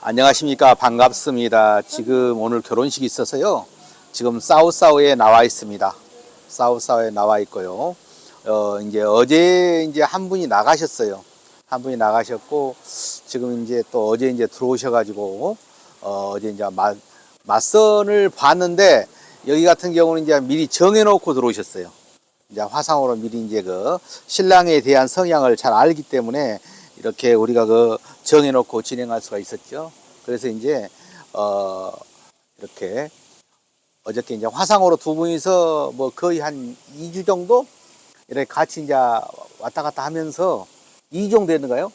안녕하십니까. 반갑습니다. 지금 오늘 결혼식이 있어서요. 지금 싸우싸우에 나와 있습니다. 싸우싸우에 나와 있고요. 이제 어제 이제 한 분이 나가셨어요. 한 분이 나가셨고, 지금 이제 또 어제 이제 들어오셔가지고, 어제 이제 맞선을 봤는데, 여기 같은 경우는 이제 미리 정해놓고 들어오셨어요. 이제 화상으로 미리 이제 그 신랑에 대한 성향을 잘 알기 때문에 이렇게 우리가 그 정해놓고 진행할 수가 있었죠. 그래서 이제 이렇게 어저께 이제 화상으로 두 분이서 뭐 거의 한 2주 정도 이렇게 같이 이제 왔다 갔다 하면서 2주 정도 됐는가요?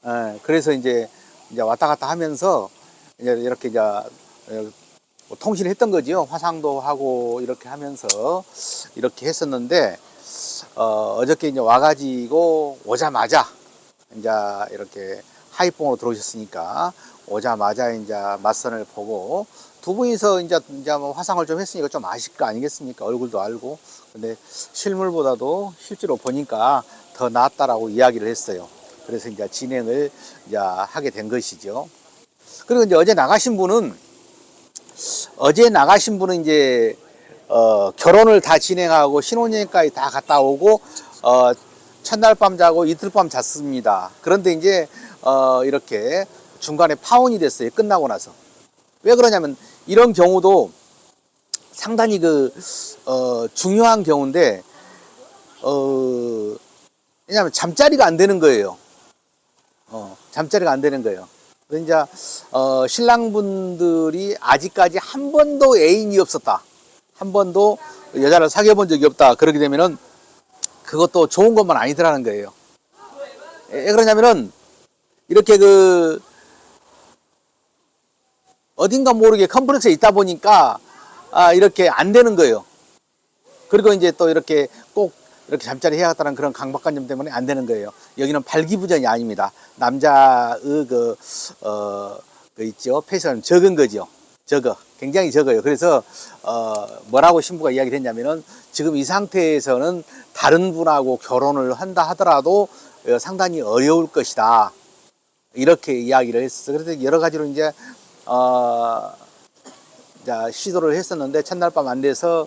예, 그래서 이제 왔다 갔다 하면서 이제 이렇게 이제 뭐 통신을 했던 거지요. 화상도 하고 이렇게 하면서 이렇게 했었는데 어저께 이제 와가지고 오자마자 이제 이렇게 하이뽕으로 들어오셨으니까 오자마자 이제 맞선을 보고 두 분이서 이제 뭐 화상을 좀 했으니까 좀 아실 거 아니겠습니까? 얼굴도 알고. 근데 실물보다도 실제로 보니까 더 낫다라고 이야기를 했어요. 그래서 이제 진행을 이제 하게 된 것이죠. 그리고 이제 어제 나가신 분은 이제 결혼을 다 진행하고 신혼여행까지 다 갔다 오고 첫날 밤 자고 이틀 밤 잤습니다. 그런데 이제 이렇게 중간에 파혼이 됐어요. 끝나고 나서. 왜 그러냐면 이런 경우도 상당히 중요한 경우인데 왜냐하면 잠자리가 안 되는 거예요. 잠자리가 안 되는 거예요. 그래서 이제 신랑분들이 아직까지 한 번도 애인이 없었다. 한 번도 여자를 사귀어 본 적이 없다. 그렇게 되면은 그것도 좋은 것만 아니더라는 거예요. 왜 그러냐면은 이렇게 어딘가 모르게 컴플렉스에 있다 보니까 이렇게 안 되는 거예요. 그리고 이제 또 이렇게 꼭 이렇게 잠자리 해야겠다는 그런 강박관념 때문에 안 되는 거예요. 여기는 발기부전이 아닙니다. 남자의 있죠. 패션 적은 거죠. 적어. 굉장히 적어요. 그래서 뭐라고 신부가 이야기를 했냐면은 지금 이 상태에서는 다른 분하고 결혼을 한다 하더라도 상당히 어려울 것이다. 이렇게 이야기를 했어요. 그래서 여러 가지로 이제 시도를 했었는데 첫날 밤 안 돼서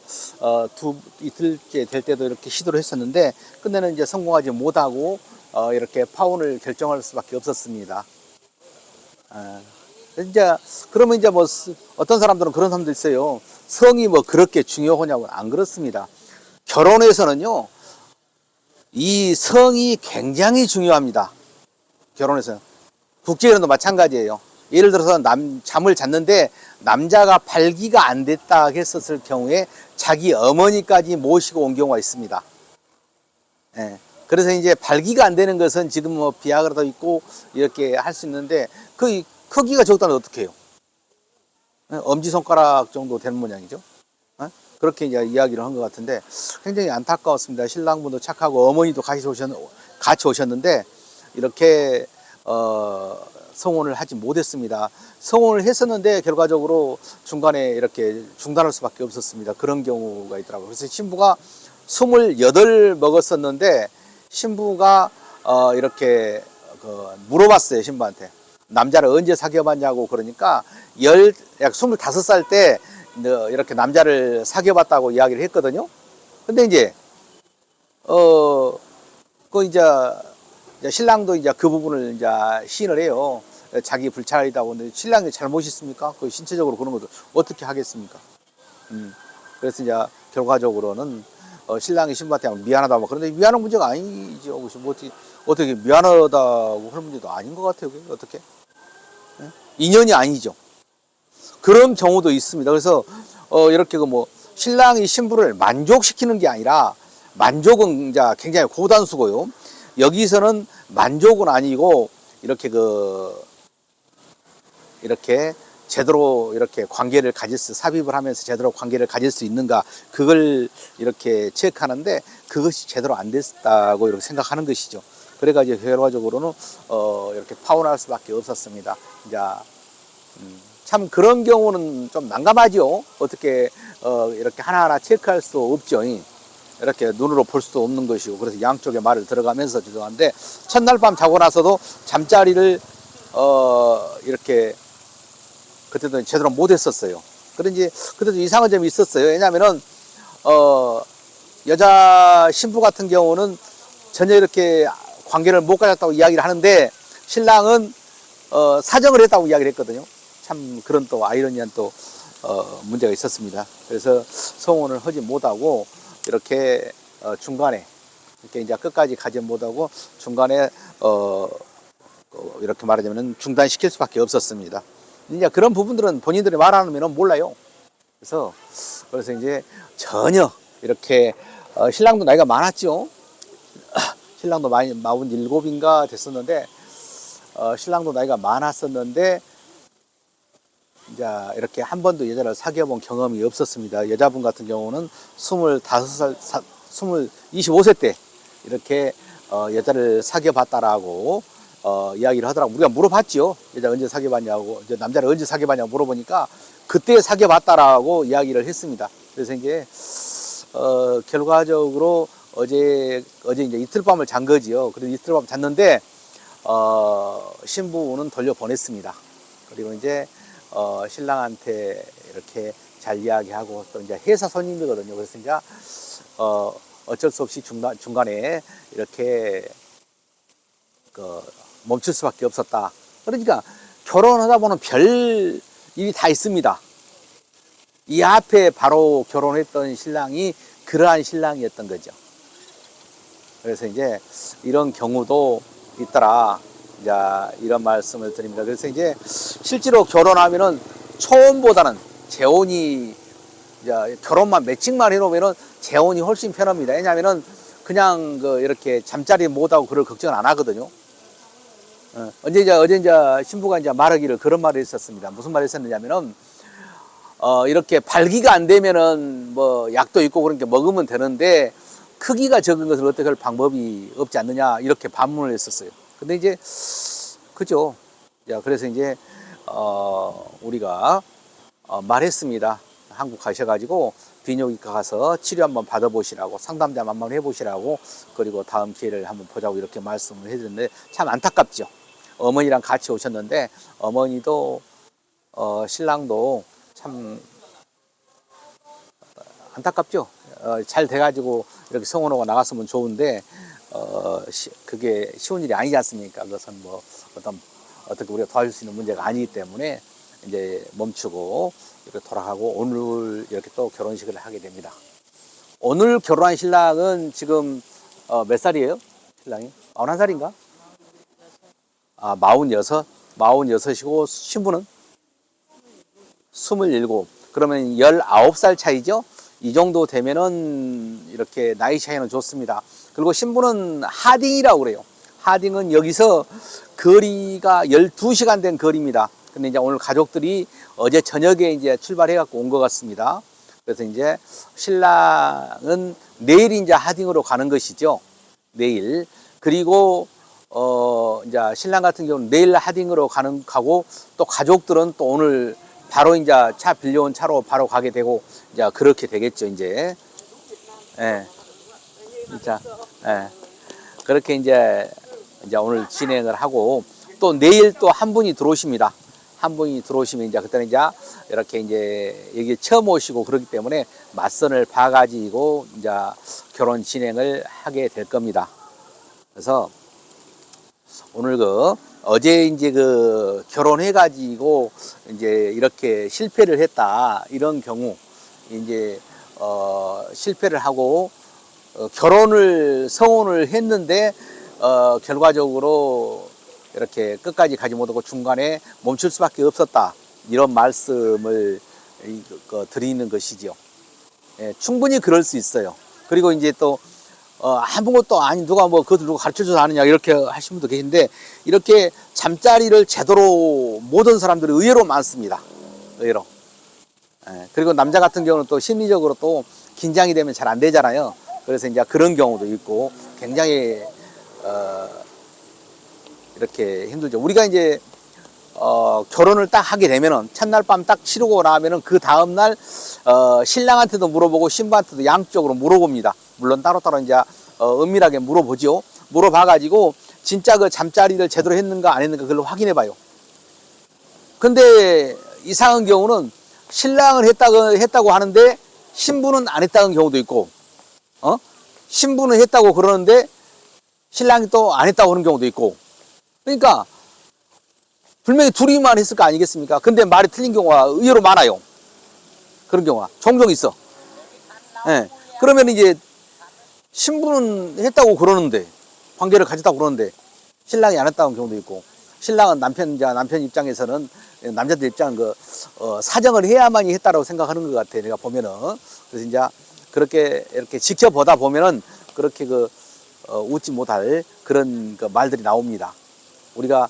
이틀째 될 때도 이렇게 시도를 했었는데 끝내는 이제 성공하지 못하고 이렇게 파혼을 결정할 수밖에 없었습니다. 이제 그러면 이제 뭐 어떤 사람들은 그런 사람도 있어요. 성이 뭐 그렇게 중요하냐고. 안 그렇습니다. 결혼에서는요 이 성이 굉장히 중요합니다. 결혼에서 국제결혼도 마찬가지예요. 예를 들어서 잠을 잤는데 남자가 발기가 안 됐다 했었을 경우에 자기 어머니까지 모시고 온 경우가 있습니다. 예. 그래서 이제 발기가 안 되는 것은 지금 뭐 비아그라도 있고 이렇게 할 수 있는데 그 크기가 적다면 어떻게 해요? 엄지손가락 정도 되는 모양이죠. 그렇게 이제 이야기를 한 것 같은데 굉장히 안타까웠습니다. 신랑분도 착하고 어머니도 같이 오셨는데 이렇게 성혼을 하지 못했습니다. 성혼을 했었는데 결과적으로 중간에 이렇게 중단할 수밖에 없었습니다. 그런 경우가 있더라고요. 그래서 신부가 28 먹었었는데 신부가 이렇게 물어봤어요. 신부한테 남자를 언제 사귀어봤냐고. 그러니까 약 25살 때 이렇게 남자를 사귀어봤다고 이야기를 했거든요. 근데 이제 이제 신랑도 이제 그 부분을 이제 시인을 해요. 자기 불찰이다고. 근데 신랑이 잘못 있습니까? 그 신체적으로 그런 것도 어떻게 하겠습니까? 그래서 이제 결과적으로는 신랑이 신부한테 미안하다 뭐 그런데 미안한 문제가 아니죠. 뭐 어떻게 미안하다고 그런 문제도 아닌 것 같아요. 그게 어떻게? 인연이 아니죠. 그런 경우도 있습니다. 그래서 이렇게 뭐 신랑이 신부를 만족시키는 게 아니라 만족은 이제 굉장히 고단수고요. 여기서는 만족은 아니고 이렇게 이렇게 제대로 이렇게 관계를 삽입을 하면서 제대로 관계를 가질 수 있는가 그걸 이렇게 체크하는데 그것이 제대로 안 됐다고 이렇게 생각하는 것이죠. 그래가지고 결과적으로는 이렇게 파혼할 수밖에 없었습니다. 이제 참 그런 경우는 좀 난감하죠. 어떻게 이렇게 하나하나 체크할 수 없죠. 이렇게 눈으로 볼 수도 없는 것이고. 그래서 양쪽의 말을 들어가면서 죄송한데 첫날 밤 자고 나서도 잠자리를 이렇게 그때도 제대로 못했었어요. 그런지 그때도 이상한 점이 있었어요. 왜냐하면은 여자 신부 같은 경우는 전혀 이렇게 관계를 못 가졌다고 이야기를 하는데 신랑은 사정을 했다고 이야기를 했거든요. 참 그런 또 아이러니한 또 문제가 있었습니다. 그래서 성혼을 하지 못하고 이렇게 중간에 이렇게 이제 끝까지 가지 못하고 중간에 이렇게 말하자면 중단시킬 수밖에 없었습니다. 이제 그런 부분들은 본인들이 말하면 몰라요. 그래서 이제 전혀 이렇게 신랑도 나이가 많았죠. 신랑도 많이 47인가 됐었는데 신랑도 나이가 많았었는데 이제 이렇게 한 번도 여자를 사귀어 본 경험이 없었습니다. 여자분 같은 경우는 25세 때 이렇게 여자를 사귀어 봤다라고 이야기를 하더라고. 우리가 물어봤죠. 여자 언제 사귀어 봤냐고, 남자를 언제 사귀어 봤냐고 물어보니까 그때 사귀어 봤다라고 이야기를 했습니다. 그래서 이제 결과적으로 어제 이제 이틀 밤을 잔 거지요. 그래서 이틀 밤 잤는데 신부는 돌려 보냈습니다. 그리고 이제 신랑한테 이렇게 잘 이야기하고 또 이제 회사 손님이거든요. 그래서 이제 어쩔 수 없이 중간에 이렇게 멈출 수밖에 없었다. 그러니까 결혼하다 보면 별 일이 다 있습니다. 이 앞에 바로 결혼했던 신랑이 그러한 신랑이었던 거죠. 그래서 이제 이런 경우도 있더라. 이제 이런 말씀을 드립니다. 그래서 이제 실제로 결혼하면은 초혼보다는 재혼이 이제 결혼만 매칭만 해놓으면은 재혼이 훨씬 편합니다. 왜냐하면은 그냥 이렇게 잠자리 못하고 그럴 걱정을 안 하거든요. 어제 이제 신부가 이제 말하기를 그런 말을 했었습니다. 무슨 말을 했었느냐면은 이렇게 발기가 안 되면은 뭐 약도 있고 그런 게 먹으면 되는데 크기가 적은 것을 어떻게 할 방법이 없지 않느냐 이렇게 반문을 했었어요. 근데 이제 그죠. 그래서 이제 우리가 말했습니다. 한국 가셔가지고 비뇨기과 가서 치료 한번 받아보시라고 상담 좀 한번 해보시라고 그리고 다음 기회를 한번 보자고 이렇게 말씀을 해드렸는데 참 안타깝죠. 어머니랑 같이 오셨는데 어머니도 신랑도 참 안타깝죠. 잘 돼가지고 이렇게 성혼하고 나갔으면 좋은데 그게 쉬운 일이 아니지 않습니까? 그것은 뭐 어떻게 우리가 도와줄 수 있는 문제가 아니기 때문에 이제 멈추고 이렇게 돌아가고 오늘 이렇게 또 결혼식을 하게 됩니다. 오늘 결혼한 신랑은 지금 몇 살이에요? 신랑이? 41살인가? 아, 46? 46이고 신부는? 27. 그러면 19살 차이죠? 이 정도 되면은 이렇게 나이 차이는 좋습니다. 그리고 신부는 하딩이라고 그래요. 하딩은 여기서 거리가 12시간 된 거리입니다. 근데 이제 오늘 가족들이 어제 저녁에 이제 출발해갖고 온 것 같습니다. 그래서 이제 신랑은 내일 이제 하딩으로 가는 것이죠. 내일. 그리고 이제 신랑 같은 경우는 내일 하딩으로 가고 또 가족들은 또 오늘 바로 이제 차 빌려온 차로 바로 가게 되고 이제 그렇게 되겠죠, 이제. 예. 진짜. 예. 그렇게 이제 오늘 진행을 하고 또 내일 또 한 분이 들어오십니다. 한 분이 들어오시면 이제 그때는 이제 이렇게 이제 여기 처음 오시고 그렇기 때문에 맞선을 봐가지고 이제 결혼 진행을 하게 될 겁니다. 그래서 오늘 어제 이제 결혼해가지고 이제 이렇게 실패를 했다. 이런 경우 이제 실패를 하고 성혼을 했는데 결과적으로 이렇게 끝까지 가지 못하고 중간에 멈출 수밖에 없었다. 이런 말씀을 드리는 것이죠. 예, 충분히 그럴 수 있어요. 그리고 이제 또 아무것도 아닌 누가 그것을 누가 가르쳐줘서 아느냐 이렇게 하신 분도 계신데 이렇게 잠자리를 제대로 못한 사람들이 의외로 많습니다. 의외로. 예, 그리고 남자 같은 경우는 또 심리적으로 또 긴장이 되면 잘 안 되잖아요. 그래서 이제 그런 경우도 있고 굉장히 이렇게 힘들죠. 우리가 이제 결혼을 딱 하게 되면은 첫날 밤 딱 치르고 나면은 그 다음날 신랑한테도 물어보고 신부한테도 양쪽으로 물어봅니다. 물론 따로따로 이제 은밀하게 물어보죠. 물어봐가지고 진짜 그 잠자리를 제대로 했는가 안 했는가 그걸 확인해 봐요. 근데 이상한 경우는 신랑은 했다고 하는데 신부는 안 했다는 경우도 있고, 신부는 했다고 그러는데 신랑이 또 안 했다고 하는 경우도 있고. 그러니까 분명히 둘이만 했을 거 아니겠습니까? 근데 말이 틀린 경우가 의외로 많아요. 그런 경우가 종종 있어. 예. 그러면 이제 신부는 했다고 그러는데, 관계를 가졌다고 그러는데 신랑이 안 했다는 경우도 있고, 신랑은 남편 입장에서는 남자들 입장은 사정을 해야만이 했다라고 생각하는 것 같아. 내가 보면은. 그래서 이제 그렇게 이렇게 지켜보다 보면은 그렇게 웃지 못할 그런 말들이 나옵니다. 우리가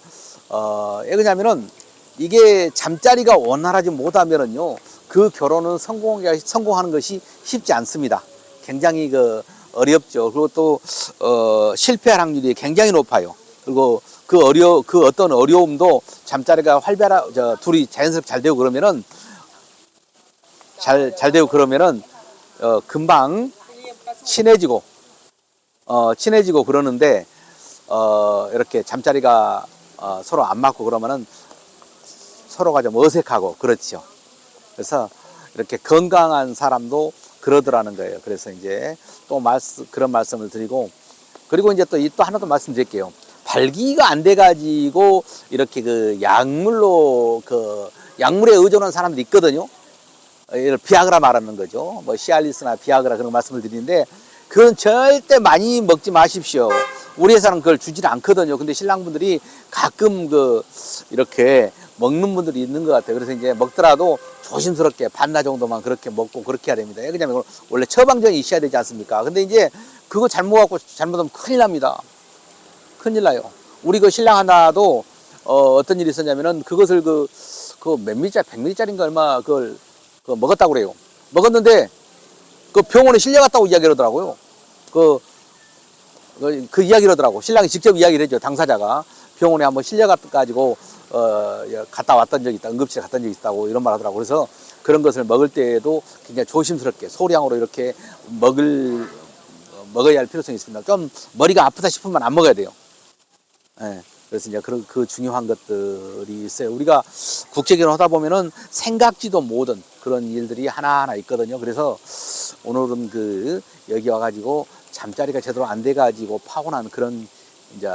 왜 그러냐면은 이게 잠자리가 원활하지 못하면은요, 그 결혼은 성공하는 것이 쉽지 않습니다. 굉장히 어렵죠. 그리고 또 실패할 확률이 굉장히 높아요. 그리고 그 어떤 어려움도 잠자리가 둘이 자연스럽게 잘 되고 그러면은 잘 되고 그러면은 금방 친해지고 그러는데 이렇게 잠자리가 서로 안 맞고 그러면은 서로가 좀 어색하고 그렇죠. 그래서 이렇게 건강한 사람도 그러더라는 거예요. 그래서 이제 또 그런 말씀을 드리고, 그리고 이제 또 하나 더 말씀드릴게요. 발기가 안 돼가지고 이렇게 약물에 의존한 사람도 있거든요. 비아그라 말하는 거죠. 뭐 시알리스나 비아그라 그런 말씀을 드리는데, 그건 절대 많이 먹지 마십시오. 우리 회사는 그걸 주질 않거든요. 근데 신랑분들이 가끔 이렇게 먹는 분들이 있는 것 같아요. 그래서 이제 먹더라도 조심스럽게 반나 정도만 그렇게 먹고 그렇게 해야 됩니다. 왜냐면 원래 처방전이 있어야 되지 않습니까? 근데 이제 그거 잘못하면 큰일 납니다. 큰일 나요. 우리 신랑 하나도 어떤 일이 있었냐면은 그것을 몇 밀리짜리, 100밀리짜리인가 얼마 그걸 먹었다고 그래요. 먹었는데 병원에 실려갔다고 이야기를 하더라고요. 그 이야기를 하더라고. 신랑이 직접 이야기를 했죠. 당사자가 병원에 한번 실려가지고 갔다 왔던 적이 있다. 응급실에 갔던 적이 있다고 이런 말 하더라고. 그래서 그런 것을 먹을 때에도 굉장히 조심스럽게 소량으로 이렇게 먹어야 할 필요성이 있습니다. 좀 머리가 아프다 싶으면 안 먹어야 돼요. 예. 그래서 이제 그 중요한 것들이 있어요. 우리가 국제결혼 하다 보면은 생각지도 못한 그런 일들이 하나하나 있거든요. 그래서 오늘은 여기 와가지고 잠자리가 제대로 안 돼가지고 파혼한 그런 이제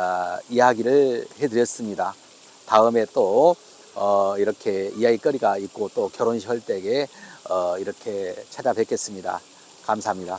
이야기를 해드렸습니다. 다음에 또 이렇게 이야기거리가 있고 또 결혼식 할 때에 이렇게 찾아뵙겠습니다. 감사합니다.